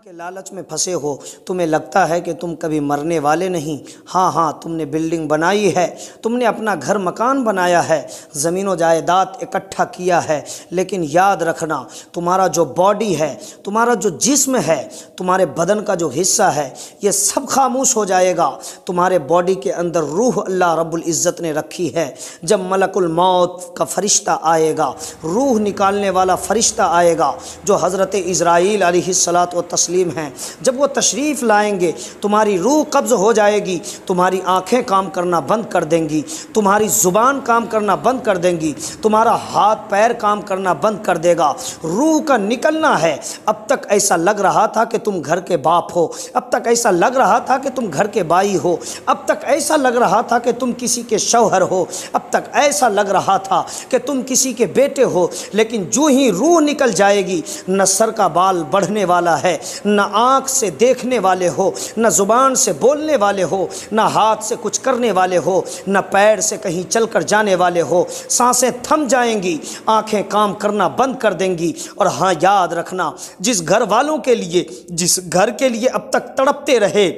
کے لالچ میں پھنسے ہو، تمہیں لگتا ہے کہ تم کبھی مرنے والے نہیں۔ ہاں تم نے بلڈنگ بنائی ہے، تم نے اپنا گھر مکان بنایا ہے، زمین و جائیداد اکٹھا کیا ہے، لیکن یاد رکھنا تمہارا جو باڈی ہے، تمہارا جو جسم ہے، تمہارے بدن کا جو حصہ ہے، یہ سب خاموش ہو جائے گا۔ تمہارے باڈی کے اندر روح اللہ رب العزت نے رکھی ہے۔ جب ملک الموت کا فرشتہ آئے گا، روح نکالنے والا فرشتہ آئے گا جو حضرت اسرائیل علیہ الصلاۃ والتسلیم ہیں، جب وہ تشریف لائیں گے تمہاری روح قبض ہو جائے گی، تمہاری آنکھیں کام کرنا بند کر دیں گی، تمہاری زبان کام کرنا بند کر دیں گی، تمہارا ہاتھ پیر کام کرنا بند کر دے گا۔ روح کا نکلنا ہے۔ اب تک ایسا لگ رہا تھا کہ تم گھر کے باپ ہو، اب تک ایسا لگ رہا تھا کہ تم گھر کے بھائی ہو، اب تک ایسا لگ رہا تھا کہ تم کسی کے شوہر ہو، اب تک ایسا لگ رہا تھا کہ تم کسی کے بیٹے ہو، لیکن جو ہی روح نکل جائے گی، نہ سر کا بال بڑھنے والا ہے، نہ آنکھ سے دیکھنے والے ہو، نہ زبان سے بولنے والے ہو، نہ ہاتھ سے کچھ کرنے والے ہو، نہ پیر سے کہیں چل کر جانے والے ہو۔ سانسیں تھم جائیں گی، آنکھیں کام کرنا بند کر دیں گی۔ اور ہاں یاد رکھنا، جس گھر والوں کے لیے، جس گھر کے لیے اب تک تڑپتے رہے،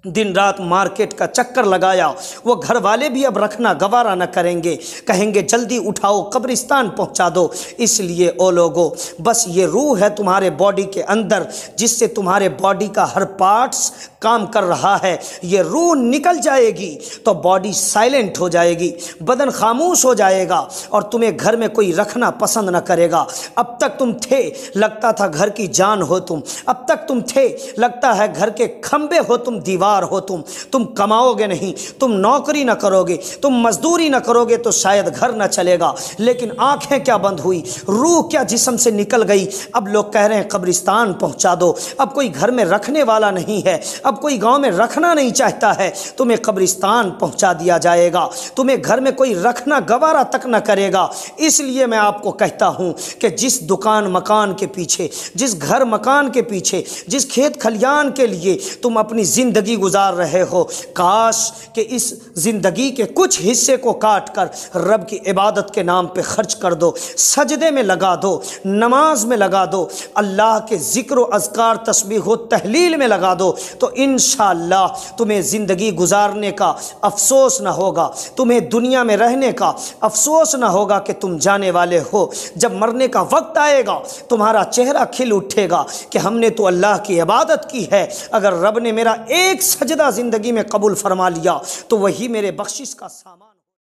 دن رات مارکیٹ کا چکر لگایا، وہ گھر والے بھی اب رکھنا گوارا نہ کریں گے، کہیں گے جلدی اٹھاؤ قبرستان پہنچا دو۔ اس لیے او لوگو، بس یہ روح ہے تمہارے باڈی کے اندر، جس سے تمہارے باڈی کا ہر پارٹس کام کر رہا ہے، یہ روح نکل جائے گی تو باڈی سائلنٹ ہو جائے گی، بدن خاموش ہو جائے گا، اور تمہیں گھر میں کوئی رکھنا پسند نہ کرے گا۔ اب تک تم تھے، لگتا تھا گھر کی جان ہو تم، اب تک تم تھے، لگتا ہے گھر کے کھمبے ہو تم، دیوار ہو تم کماؤ گے نہیں، تم نوکری نہ کرو گے، تم مزدوری نہ کرو گے تو شاید گھر نہ چلے گا۔ لیکن آنکھیں کیا بند ہوئی، روح کیا جسم سے نکل گئی۔ اب لوگ کہہ رہے ہیں قبرستان پہنچا دو، اب کوئی گھر میں رکھنے والا نہیں ہے، اب کوئی گاؤں میں رکھنا نہیں چاہتا ہے، تمہیں قبرستان پہنچا دیا جائے گا، تمہیں گھر میں کوئی رکھنا گوارا تک نہ کرے گا۔ اس لیے میں آپ کو کہتا ہوں کہ جس دکان مکان کے پیچھے، جس گھر مکان کے پیچھے، جس کھیت کھلیان کے لیے تم اپنی زندگی گزار رہے ہو، کاش کہ اس زندگی کے کچھ حصے کو کاٹ کر رب کی عبادت کے نام پہ خرچ کر دو، سجدے میں لگا دو، نماز میں لگا دو، اللہ کے ذکر و اذکار تسبیح و تحلیل میں لگا دو، تو انشاءاللہ تمہیں زندگی گزارنے کا افسوس نہ ہوگا، تمہیں دنیا میں رہنے کا افسوس نہ ہوگا کہ تم جانے والے ہو۔ جب مرنے کا وقت آئے گا تمہارا چہرہ کھل اٹھے گا کہ ہم نے تو اللہ کی عبادت کی ہے، اگر رب نے میرا ایک سجدہ زندگی میں قبول فرما لیا تو وہی میرے بخشش کا سامان